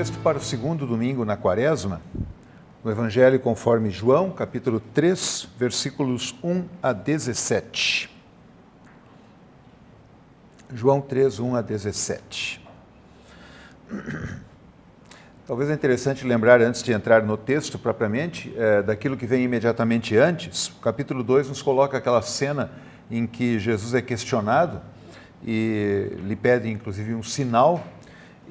texto para o segundo domingo na Quaresma, no Evangelho conforme João, capítulo 3, versículos 1 a 17. João 3, 1 a 17. Talvez é interessante lembrar, antes de entrar no texto propriamente, daquilo que vem imediatamente antes. O capítulo 2 nos coloca aquela cena em que Jesus é questionado e lhe pede, inclusive, um sinal.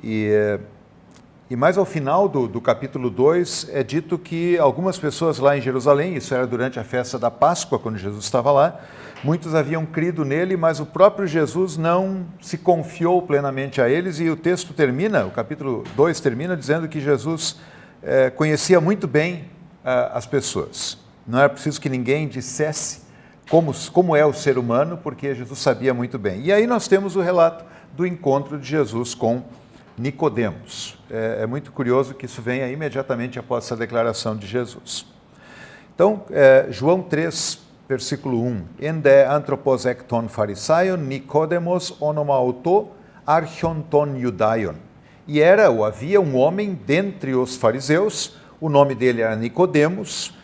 E mais ao final do capítulo 2 é dito que algumas pessoas lá em Jerusalém, isso era durante a festa da Páscoa, quando Jesus estava lá, muitos haviam crido nele, mas o próprio Jesus não se confiou plenamente a eles, e o texto termina, o capítulo 2 termina dizendo que Jesus conhecia muito bem as pessoas. Não era preciso que ninguém dissesse como é o ser humano, porque Jesus sabia muito bem. E aí nós temos o relato do encontro de Jesus com Nicodemos. É muito curioso que isso venha imediatamente após essa declaração de Jesus. Então, João 3, versículo 1. Ende anthropos ekton pharisaion Nicodemos onomauto archonton judaion. E havia um homem dentre os fariseus, o nome dele era Nicodemos,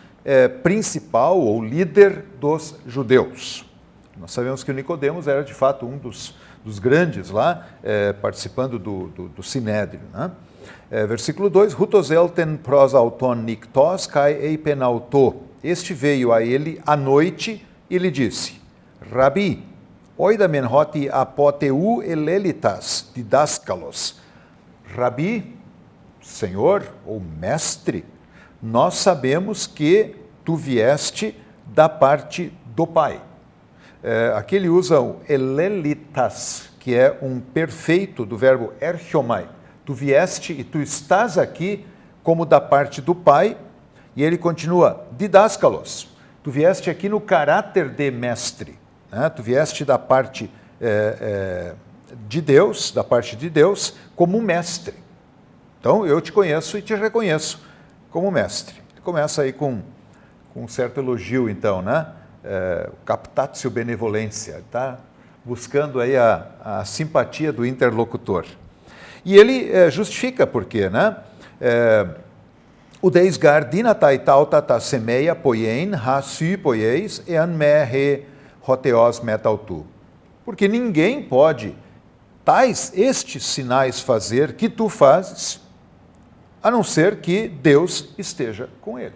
principal ou líder dos judeus. Nós sabemos que o Nicodemos era de fato um dos grandes lá, participando do Sinédrio. Né? Versículo 2, Hutos elten pros auton nictos kai eipen auto. Este veio a ele à noite e lhe disse, Rabi, oidamen hoti apoteu elelitas didascalos. Rabi, Senhor ou Mestre, nós sabemos que tu vieste da parte do Pai. Aqui ele usa o elelitas, que é um perfeito do verbo erchomai. Tu vieste e tu estás aqui como da parte do Pai, e ele continua, didáscalos, tu vieste aqui no caráter de mestre, né? Tu vieste da parte de Deus, como mestre. Então eu te conheço e te reconheço como mestre. Ele começa aí com um certo elogio, então, né? Captatio benevolência, está buscando aí a simpatia do interlocutor. E ele justifica por quê, né? O deisgar dinatai tautata semeia poien ha sy poieis ean me he hoteos metautu. Porque ninguém pode estes sinais fazer que tu fazes, a não ser que Deus esteja com ele.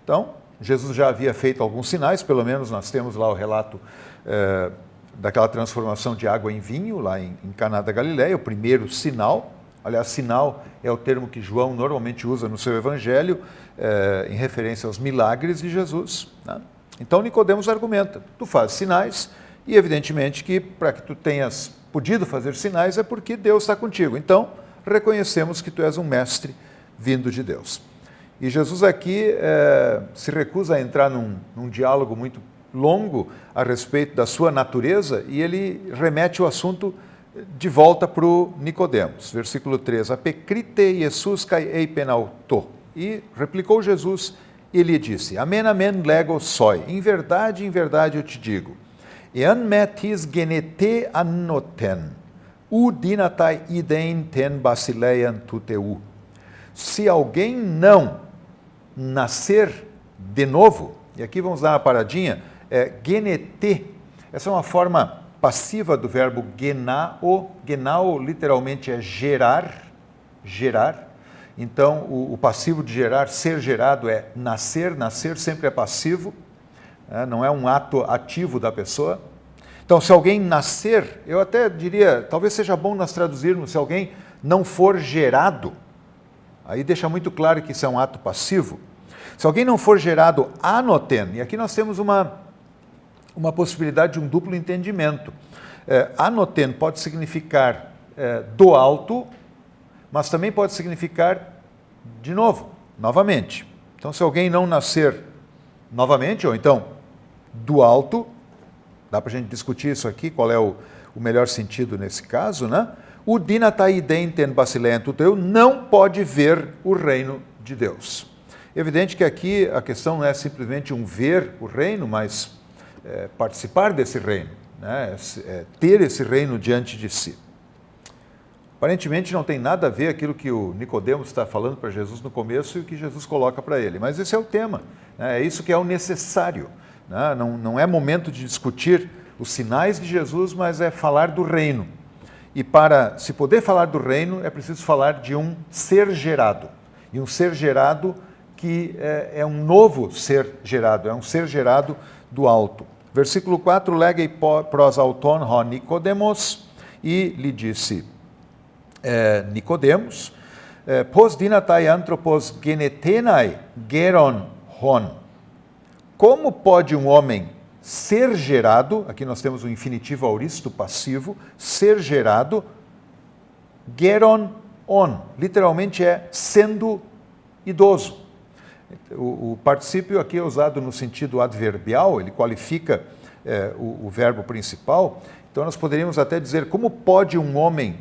Então, Jesus já havia feito alguns sinais, pelo menos nós temos lá o relato daquela transformação de água em vinho, lá em Caná da Galileia, o primeiro sinal. Aliás, sinal é o termo que João normalmente usa no seu evangelho, em referência aos milagres de Jesus. Né? Então, Nicodemos argumenta, tu fazes sinais, e evidentemente que para que tu tenhas podido fazer sinais é porque Deus está contigo. Então, reconhecemos que tu és um mestre vindo de Deus. E Jesus aqui se recusa a entrar num diálogo muito longo a respeito da sua natureza, e ele remete o assunto de volta para o Nicodemos. Versículo 3, apecrite Jesus kai eipen auto. E replicou Jesus e lhe disse, amen, amen, lego soi. Em verdade eu te digo, ean metis genete annoten, u dinatai iden ten basileian tuteu. Se alguém não nascer de novo, e aqui vamos dar uma paradinha, genete, essa é uma forma passiva do verbo genao, genao literalmente é gerar, então o passivo de gerar, ser gerado é nascer sempre é passivo, não é um ato ativo da pessoa. Então, se alguém nascer, eu até diria, talvez seja bom nós traduzirmos, se alguém não for gerado, aí deixa muito claro que isso é um ato passivo. Se alguém não for gerado anoten, e aqui nós temos uma possibilidade de um duplo entendimento. Anoten pode significar do alto, mas também pode significar de novo, novamente. Então, se alguém não nascer novamente, ou então do alto, dá para a gente discutir isso aqui, qual é o melhor sentido nesse caso, né? O dinatai identen basileian tuteu não pode ver o reino de Deus. Evidente que aqui a questão não é simplesmente ver o reino, mas participar desse reino, né? Ter esse reino diante de si. A Aparentemente não tem nada a ver aquilo que o Nicodemos está falando para Jesus no começo e o que Jesus coloca para ele. Mas esse é o tema, né? É isso que é o necessário. Né? Não é momento de discutir os sinais de Jesus, mas é falar do reino. E para se poder falar do reino, é preciso falar de um ser gerado. E um ser gerado que é um novo ser gerado, é um ser gerado do alto. Versículo 4, legei pros auton ho Nicodemos, e lhe disse, Nicodemos, pos dinatai anthropos genetenai geron hon. Como pode um homem ser gerado, aqui nós temos o infinitivo auristo passivo, ser gerado, geron on, literalmente é sendo idoso. O particípio aqui é usado no sentido adverbial, ele qualifica o verbo principal, então nós poderíamos até dizer, como pode um homem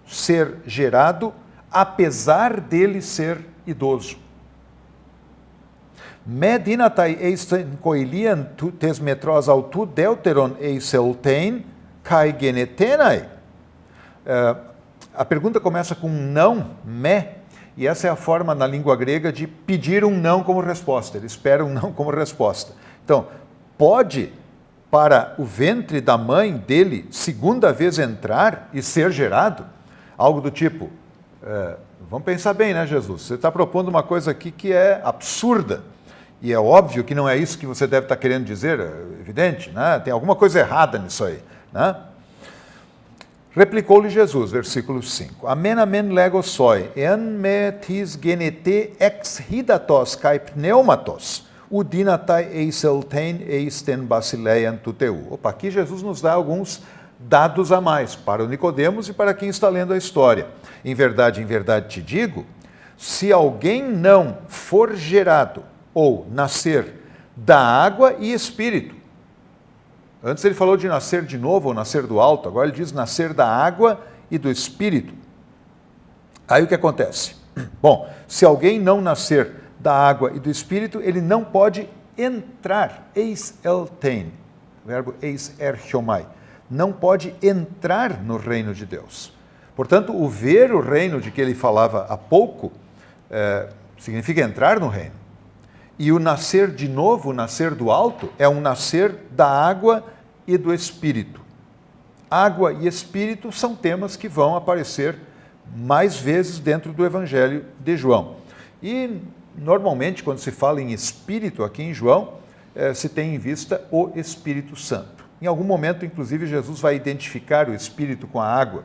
ser gerado, apesar dele ser idoso? Me dinatai eisten koilian tes metros autu deuteron eiseltein kai genetenai. A pergunta começa com um não, me, e essa é a forma na língua grega de pedir um não como resposta. Ele espera um não como resposta. Então, pode para o ventre da mãe dele segunda vez entrar e ser gerado? Algo do tipo, vamos pensar bem, né, Jesus? Você está propondo uma coisa aqui que é absurda. E é óbvio que não é isso que você deve estar querendo dizer, é evidente, né? Tem alguma coisa errada nisso aí. Né? Replicou-lhe Jesus, versículo 5. Amen, amen, lego soi, en me tis genete ex hidatos kai pneumatos, udinatai eiseltein eisten basileian tuteu. Opa, aqui Jesus nos dá alguns dados a mais para o Nicodemos e para quem está lendo a história. Em verdade te digo, se alguém não for gerado ou nascer da água e espírito. Antes ele falou de nascer de novo ou nascer do alto, agora ele diz nascer da água e do espírito. Aí o que acontece? Bom, se alguém não nascer da água e do espírito, ele não pode entrar, eis eltein, verbo eis erchomai, não pode entrar no reino de Deus. Portanto, o ver o reino de que ele falava há pouco, significa entrar no reino. E o nascer de novo, o nascer do alto, é um nascer da água e do espírito. Água e espírito são temas que vão aparecer mais vezes dentro do Evangelho de João. E, normalmente, quando se fala em espírito aqui em João, se tem em vista o Espírito Santo. Em algum momento, inclusive, Jesus vai identificar o espírito com a água.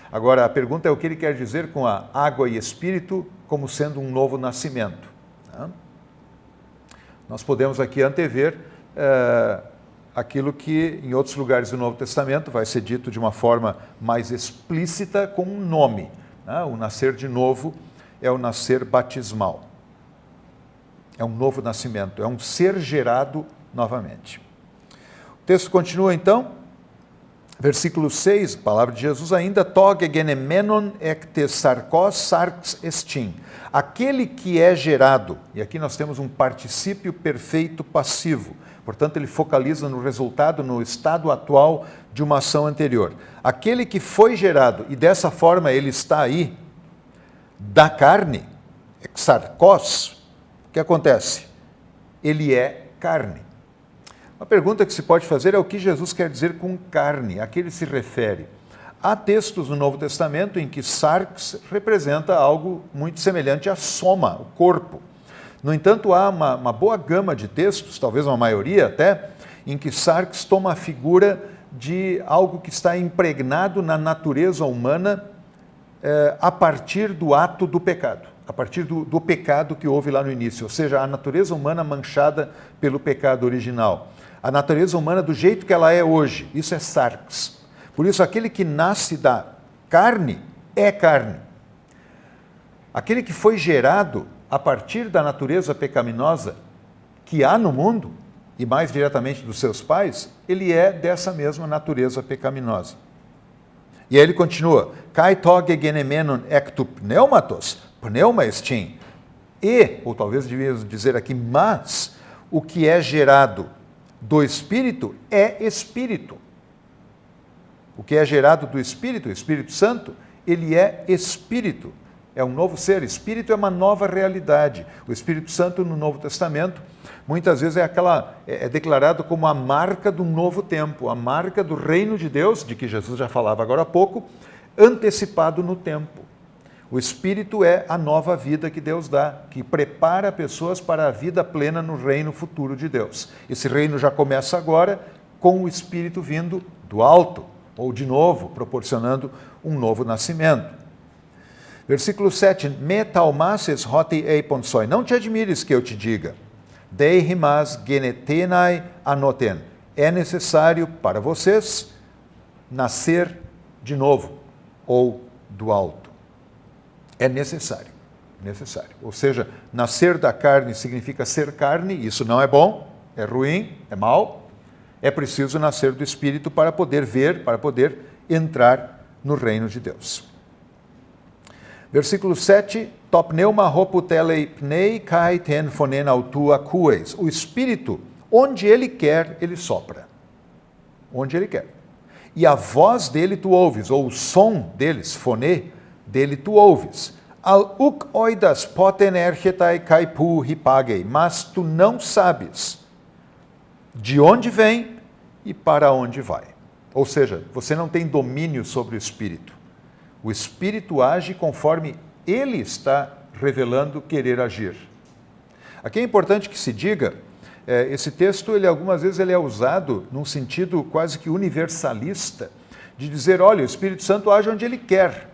Agora, a pergunta é o que ele quer dizer com a água e espírito como sendo um novo nascimento. Tá? Nós podemos aqui antever aquilo que em outros lugares do Novo Testamento vai ser dito de uma forma mais explícita com um nome. Né? O nascer de novo é o nascer batismal. É um novo nascimento, é um ser gerado novamente. O texto continua então, versículo 6, palavra de Jesus ainda, toge genemenon ecte sarkos sarx estin. Aquele que é gerado, e aqui nós temos um particípio perfeito passivo, portanto ele focaliza no resultado, no estado atual de uma ação anterior. Aquele que foi gerado, e dessa forma ele está aí, da carne, sarkos, o que acontece? Ele é carne. Uma pergunta que se pode fazer é o que Jesus quer dizer com carne, a que ele se refere. Há textos no Novo Testamento em que sarx representa algo muito semelhante à soma, o corpo. No entanto, há uma boa gama de textos, talvez uma maioria até, em que sarx toma a figura de algo que está impregnado na natureza humana a partir do ato do pecado, a partir do pecado que houve lá no início, ou seja, a natureza humana manchada pelo pecado original. A natureza humana do jeito que ela é hoje, isso é sarx. Por isso, aquele que nasce da carne é carne. Aquele que foi gerado a partir da natureza pecaminosa que há no mundo, e mais diretamente dos seus pais, ele é dessa mesma natureza pecaminosa. E aí ele continua, kai toge genemenon ectu pneumatos, pneuma estin. E, ou talvez devíamos dizer aqui, mas, o que é gerado do Espírito é Espírito. O que é gerado do Espírito, o Espírito Santo, ele é espírito, é um novo ser. Espírito é uma nova realidade. O Espírito Santo no Novo Testamento muitas vezes é declarado como a marca do novo tempo, a marca do reino de Deus, de que Jesus já falava agora há pouco, antecipado no tempo. O Espírito é a nova vida que Deus dá, que prepara pessoas para a vida plena no reino futuro de Deus. Esse reino já começa agora com o Espírito vindo do alto, ou de novo, proporcionando um novo nascimento. Versículo 7, me taumases hoti eipon soi. Não te admires que eu te diga, dei rimas genetenai anoten. É necessário para vocês nascer de novo, ou do alto. É necessário. Ou seja, nascer da carne significa ser carne, isso não é bom, é ruim, é mal. É preciso nascer do Espírito para poder ver, para poder entrar no reino de Deus. Versículo 7, top pneuma hoputelei pnei kai ten fonen autua cues. O Espírito, onde ele quer, ele sopra. Onde ele quer. E a voz dele tu ouves, ou o som deles, fone, dele tu ouves. Al uk oidas poten ergetai kai pu hipagei. Mas tu não sabes de onde vem e para onde vai. Ou seja, você não tem domínio sobre o Espírito. O Espírito age conforme ele está revelando querer agir. Aqui é importante que se diga, esse texto, algumas vezes ele é usado num sentido quase que universalista, de dizer, olha, o Espírito Santo age onde ele quer.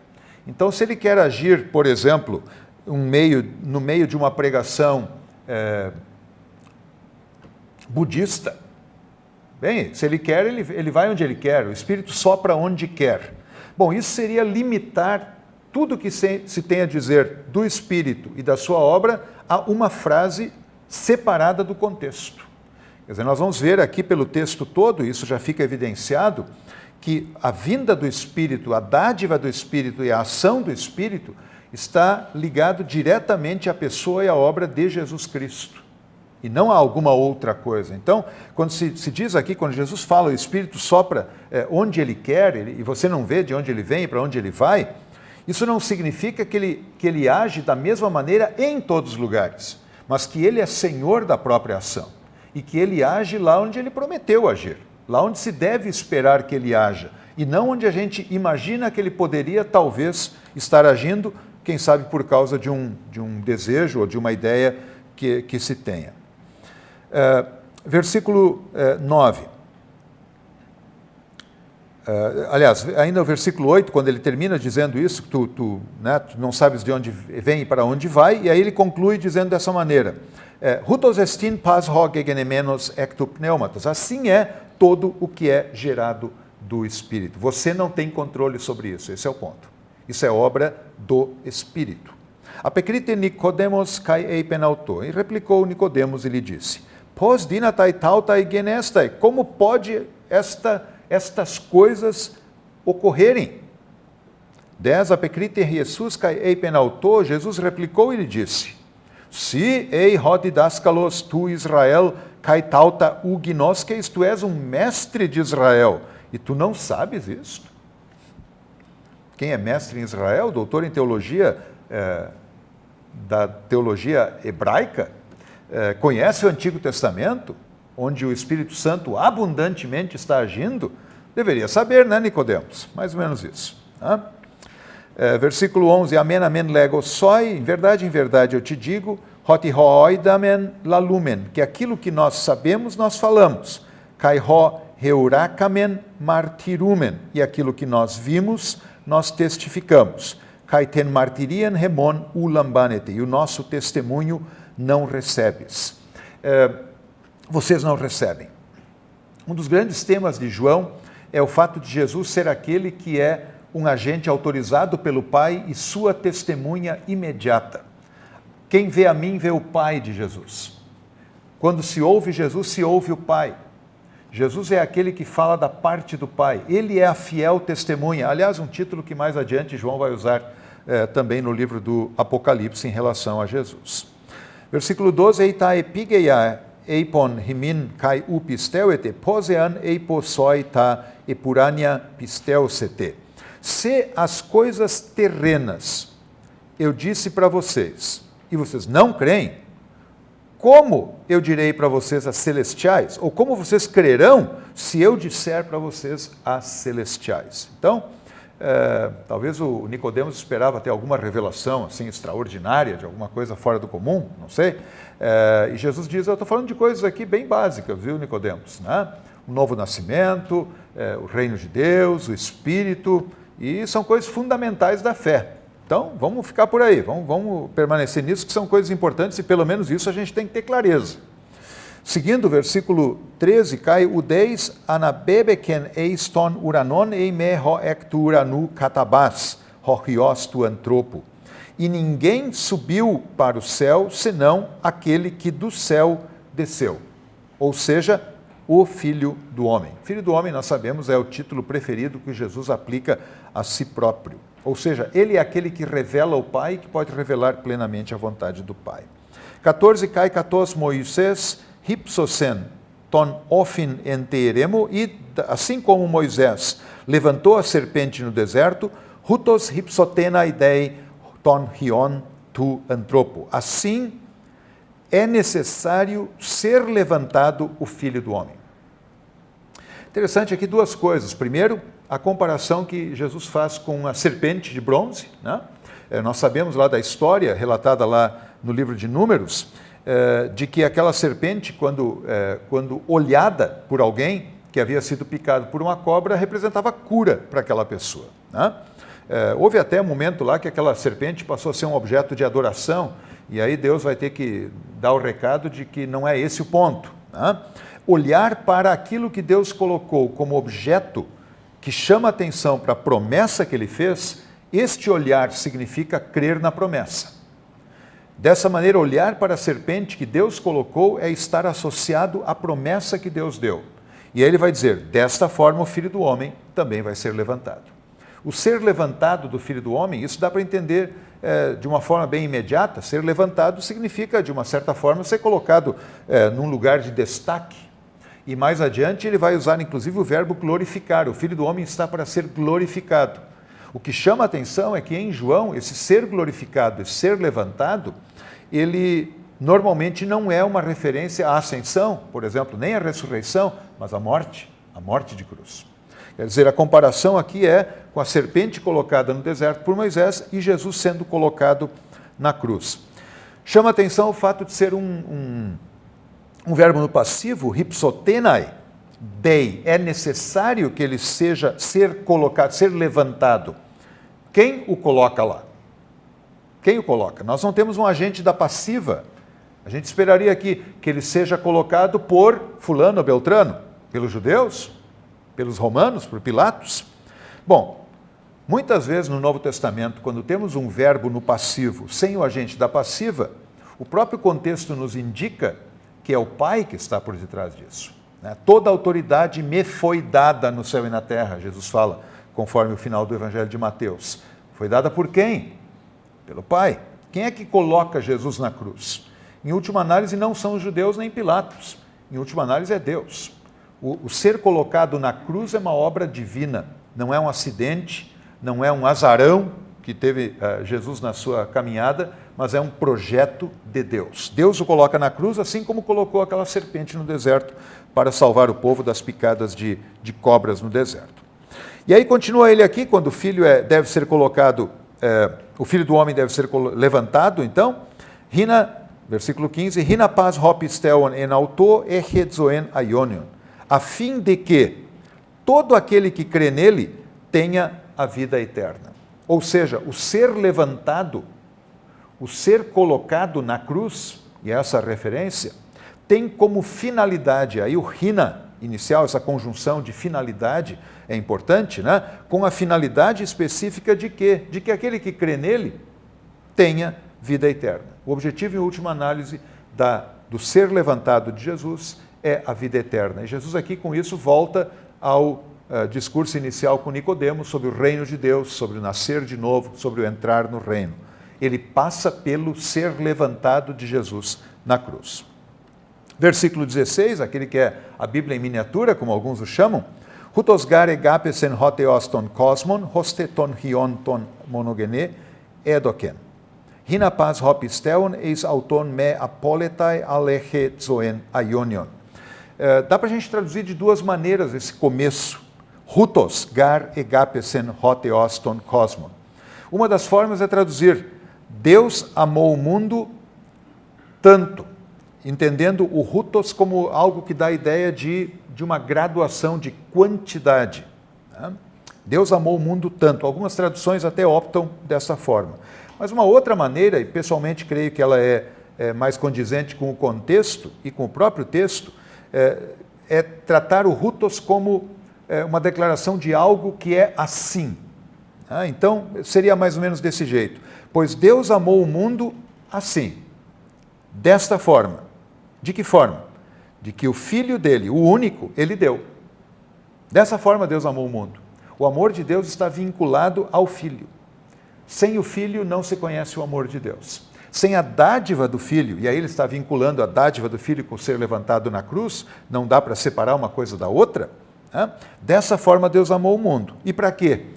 Então, se ele quer agir, por exemplo, no meio de uma pregação budista, bem, se ele quer, ele vai onde ele quer, o Espírito sopra onde quer. Bom, isso seria limitar tudo que se tem a dizer do Espírito e da sua obra a uma frase separada do contexto. Quer dizer, nós vamos ver aqui pelo texto todo, isso já fica evidenciado, que a vinda do Espírito, a dádiva do Espírito e a ação do Espírito está ligado diretamente à pessoa e à obra de Jesus Cristo, e não a alguma outra coisa. Então, quando se diz aqui, quando Jesus fala, o Espírito sopra onde ele quer, e você não vê de onde ele vem e para onde ele vai, isso não significa que ele age da mesma maneira em todos os lugares, mas que ele é senhor da própria ação, e que ele age lá onde ele prometeu agir, lá onde se deve esperar que ele haja, e não onde a gente imagina que ele poderia, talvez, estar agindo, quem sabe por causa de um desejo ou de uma ideia que se tenha. Versículo 9. Aliás, ainda o versículo 8, quando ele termina dizendo isso, que tu não sabes de onde vem e para onde vai, e aí ele conclui dizendo dessa maneira, Hutos estin pas ho gegenemenos ecto pneumatos. Assim é todo o que é gerado do Espírito. Você não tem controle sobre isso, esse é o ponto. Isso é obra do Espírito. Apecrite Nicodemos kai eipen auto. E replicou Nicodemos e lhe disse, pos dinatai tautai genestai. Como pode estas coisas ocorrerem? 10. Apecrite Jesus kai eipen auto. Jesus replicou e lhe disse, si ei hod daskalos tu Israel kai tauta ugnoskeis. Tu és um mestre de Israel e tu não sabes isto? Quem é mestre em Israel, doutor em teologia, da teologia hebraica, conhece o Antigo Testamento, onde o Espírito Santo abundantemente está agindo, deveria saber, né, Nicodemos? Mais ou menos isso. Né? Versículo 11, amen, amen, lego soi, em verdade eu te digo, hoti hoidamen lalumen, que aquilo que nós sabemos, nós falamos, kai ho heurakamen martirumen, e aquilo que nós vimos, nós testificamos. Kaiten martirian remon ulambanete. E o nosso testemunho não recebes. Vocês não recebem. Um dos grandes temas de João é o fato de Jesus ser aquele que é um agente autorizado pelo Pai e sua testemunha imediata. Quem vê a mim, vê o Pai de Jesus. Quando se ouve Jesus, se ouve o Pai. Jesus é aquele que fala da parte do Pai. Ele é a fiel testemunha. Aliás, um título que mais adiante João vai usar também no livro do Apocalipse em relação a Jesus. Versículo 12. Eita epigeia eipon himin kai upisteuete posean eiposoi ta epurania pisteusete. Se as coisas terrenas eu disse para vocês, e vocês não creem, como eu direi para vocês as celestiais? Ou como vocês crerão se eu disser para vocês as celestiais? Então, talvez o Nicodemos esperava ter alguma revelação assim extraordinária, de alguma coisa fora do comum, não sei. E Jesus diz, eu estou falando de coisas aqui bem básicas, viu, Nicodemos? Né? O novo nascimento, o reino de Deus, o Espírito, e são coisas fundamentais da fé. Então, vamos ficar por aí, vamos permanecer nisso, que são coisas importantes, e pelo menos isso a gente tem que ter clareza. Seguindo o versículo 13, cai udeis anabebeken eiston uranon eime ho ectu uranu katabas, ho hios tu antropo. E ninguém subiu para o céu, senão aquele que do céu desceu. Ou seja, o Filho do Homem. Filho do Homem, nós sabemos, é o título preferido que Jesus aplica a si próprio. Ou seja, ele é aquele que revela o Pai e que pode revelar plenamente a vontade do Pai. 14, kai katos Moisés, hipsosen, ton ofin enteremo, e assim como Moisés levantou a serpente no deserto, hutos hipsotena idei, ton hion tu antropo. Assim é necessário ser levantado o Filho do Homem. Interessante aqui duas coisas. Primeiro, a comparação que Jesus faz com a serpente de bronze. Né? Nós sabemos lá da história, relatada lá no livro de Números, de que aquela serpente, quando olhada por alguém que havia sido picado por uma cobra, representava cura para aquela pessoa. Né? Houve até um momento lá que aquela serpente passou a ser um objeto de adoração, e aí Deus vai ter que dar o recado de que não é esse o ponto. Né? Olhar para aquilo que Deus colocou como objeto que chama atenção para a promessa que ele fez, este olhar significa crer na promessa. Dessa maneira, olhar para a serpente que Deus colocou é estar associado à promessa que Deus deu. E aí ele vai dizer, desta forma o Filho do Homem também vai ser levantado. O ser levantado do Filho do Homem, isso dá para entender de uma forma bem imediata. Ser levantado significa, de uma certa forma, ser colocado num lugar de destaque. E mais adiante ele vai usar inclusive o verbo glorificar. O Filho do Homem está para ser glorificado. O que chama a atenção é que em João, esse ser glorificado, esse ser levantado, ele normalmente não é uma referência à ascensão, por exemplo, nem à ressurreição, mas à morte de cruz. Quer dizer, a comparação aqui é com a serpente colocada no deserto por Moisés e Jesus sendo colocado na cruz. Chama a atenção o fato de ser um verbo no passivo, hipsotenai, dei. É necessário que ele seja ser colocado, ser levantado. Quem o coloca lá? Quem o coloca? Nós não temos um agente da passiva. A gente esperaria aqui que ele seja colocado por fulano ou beltrano, pelos judeus, pelos romanos, por Pilatos. Bom, muitas vezes no Novo Testamento, quando temos um verbo no passivo sem o agente da passiva, o próprio contexto nos indica que é o Pai que está por detrás disso. Toda autoridade me foi dada no céu e na terra, Jesus fala, conforme o final do Evangelho de Mateus. Foi dada por quem? Pelo Pai. Quem é que coloca Jesus na cruz? Em última análise, não são os judeus nem Pilatos. Em última análise, é Deus. O ser colocado na cruz é uma obra divina. Não é um acidente, não é um azarão que teve Jesus na sua caminhada, mas é um projeto de Deus. Deus o coloca na cruz, assim como colocou aquela serpente no deserto para salvar o povo das picadas de cobras no deserto. E aí continua ele aqui, quando o filho deve ser colocado, o Filho do Homem deve ser levantado, então, versículo 15, Rina paz hopistelon en auto echezoen aionion, a fim de que todo aquele que crê nele tenha a vida eterna. Ou seja, o ser levantado, o ser colocado na cruz, e essa referência, tem como finalidade, aí o rina inicial, essa conjunção de finalidade é importante, né? Com a finalidade específica de quê? De que aquele que crê nele tenha vida eterna. O objetivo, em última análise, do ser levantado de Jesus é a vida eterna. E Jesus aqui, com isso, volta ao discurso inicial com Nicodemos sobre o reino de Deus, sobre o nascer de novo, sobre o entrar no reino. Ele passa pelo ser levantado de Jesus na cruz. Versículo 16, aquele que é a Bíblia em miniatura, como alguns o chamam, Hutos gar egapesen hoteos ton cosmon, hoste ton hion ton monogene, edoken. Hinapas hopisteon eis auton me apoletai aleche zoen aionion. Dá para a gente traduzir de duas maneiras esse começo. Hutos gar egapesen hoteos ton cosmon. Uma das formas é traduzir: Deus amou o mundo tanto, entendendo o hutos como algo que dá a ideia de uma graduação de quantidade. Né? Deus amou o mundo tanto. Algumas traduções até optam dessa forma. Mas uma outra maneira, e pessoalmente creio que ela é mais condizente com o contexto e com o próprio texto, é tratar o hutos como uma declaração de algo que é assim. Então, seria mais ou menos desse jeito. Pois Deus amou o mundo assim, desta forma. De que forma? De que o Filho dele, o único, ele deu. Dessa forma Deus amou o mundo. O amor de Deus está vinculado ao Filho. Sem o Filho não se conhece o amor de Deus. Sem a dádiva do Filho, e aí ele está vinculando a dádiva do Filho com o ser levantado na cruz, não dá para separar uma coisa da outra. Dessa forma Deus amou o mundo. E para quê?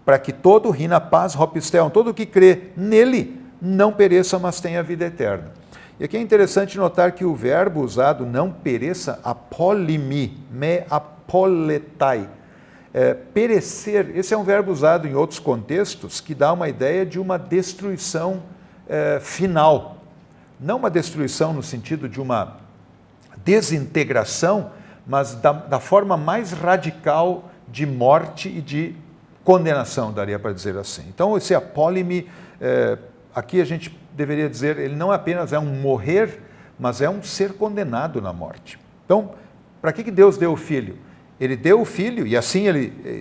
Para que todo rina paz hopistel, todo que crê nele, não pereça, mas tenha vida eterna. E aqui é interessante notar que o verbo usado, não pereça, apolimi, me apoletai. Perecer, esse é um verbo usado em outros contextos que dá uma ideia de uma destruição final. Não uma destruição no sentido de uma desintegração, mas da forma mais radical de morte e de condenação, daria para dizer assim. Então, esse apólime, aqui a gente deveria dizer, ele não apenas é um morrer, mas é um ser condenado na morte. Então, para que Deus deu o Filho? Ele deu o Filho, e assim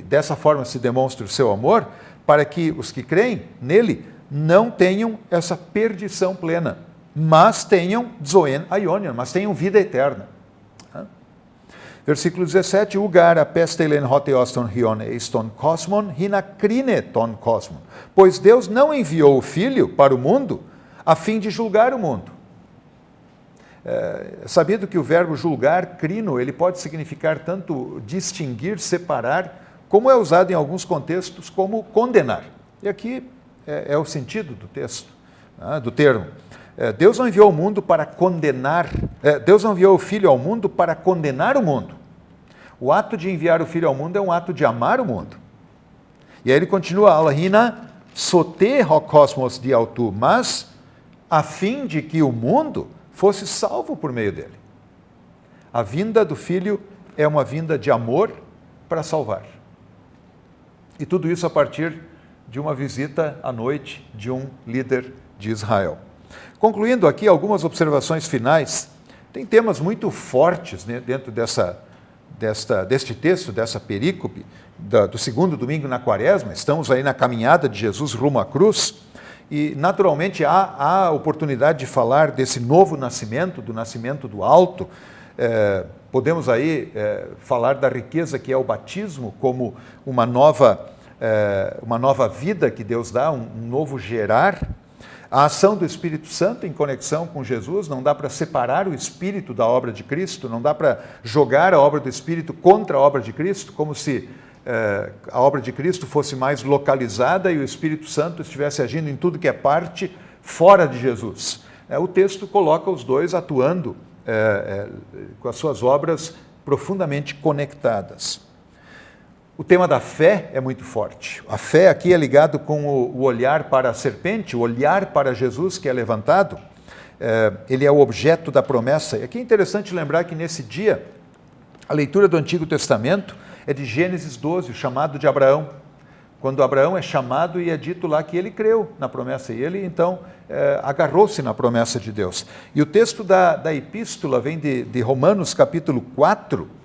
dessa forma se demonstra o seu amor, para que os que creem nele não tenham essa perdição plena, mas tenham zoen aionion, mas tenham vida eterna. Versículo 17, Ugar apestelen hoteos ton hion eiston cosmon, hinacrine ton cosmon. Pois Deus não enviou o Filho para o mundo a fim de julgar o mundo. Sabido que o verbo julgar, crino, ele pode significar tanto distinguir, separar, como é usado em alguns contextos como condenar. E aqui é o sentido do texto, do termo. Deus não enviou o mundo para condenar, Deus não enviou o Filho ao mundo para condenar o mundo. O ato de enviar o Filho ao mundo é um ato de amar o mundo. E aí ele continua, alahina sote ho cosmos di autu, mas a fim de que o mundo fosse salvo por meio dele. A vinda do Filho é uma vinda de amor para salvar. E tudo isso a partir de uma visita à noite de um líder de Israel. Concluindo aqui algumas observações finais, tem temas muito fortes, né, dentro deste texto, dessa perícope, do segundo domingo na Quaresma. Estamos aí na caminhada de Jesus rumo à cruz, e naturalmente há a oportunidade de falar desse novo nascimento, do nascimento do alto. Podemos aí falar da riqueza que é o batismo, como uma nova vida que Deus dá, um novo gerar. A ação do Espírito Santo em conexão com Jesus, não dá para separar o Espírito da obra de Cristo, não dá para jogar a obra do Espírito contra a obra de Cristo, como se a obra de Cristo fosse mais localizada e o Espírito Santo estivesse agindo em tudo que é parte fora de Jesus. O texto coloca os dois atuando com as suas obras profundamente conectadas. O tema da fé é muito forte. A fé aqui é ligado com o olhar para a serpente, o olhar para Jesus que é levantado. Ele é o objeto da promessa. E aqui é interessante lembrar que nesse dia, a leitura do Antigo Testamento é de Gênesis 12, o chamado de Abraão. Quando Abraão é chamado e é dito lá que ele creu na promessa, e ele então agarrou-se na promessa de Deus. E o texto da epístola vem de Romanos capítulo 4,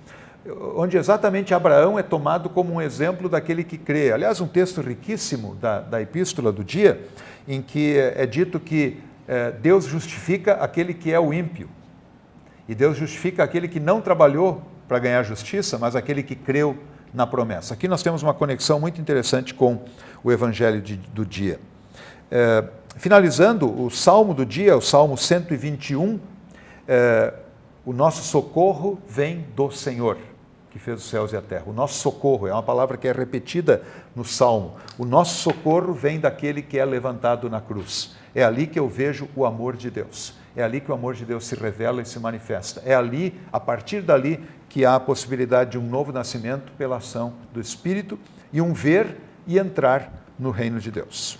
onde exatamente Abraão é tomado como um exemplo daquele que crê. Aliás, um texto riquíssimo da epístola do dia, em que é dito que Deus justifica aquele que é o ímpio, e Deus justifica aquele que não trabalhou para ganhar justiça, mas aquele que creu na promessa. Aqui nós temos uma conexão muito interessante com o evangelho do dia. Finalizando, o salmo do dia, o salmo 121, o nosso socorro vem do Senhor. que fez os céus e a terra. O nosso socorro é uma palavra que é repetida no Salmo. O nosso socorro vem daquele que é levantado na cruz. É ali que eu vejo o amor de Deus. É ali que o amor de Deus se revela e se manifesta. É ali, a partir dali, que há a possibilidade de um novo nascimento pela ação do Espírito e um ver e entrar no reino de Deus.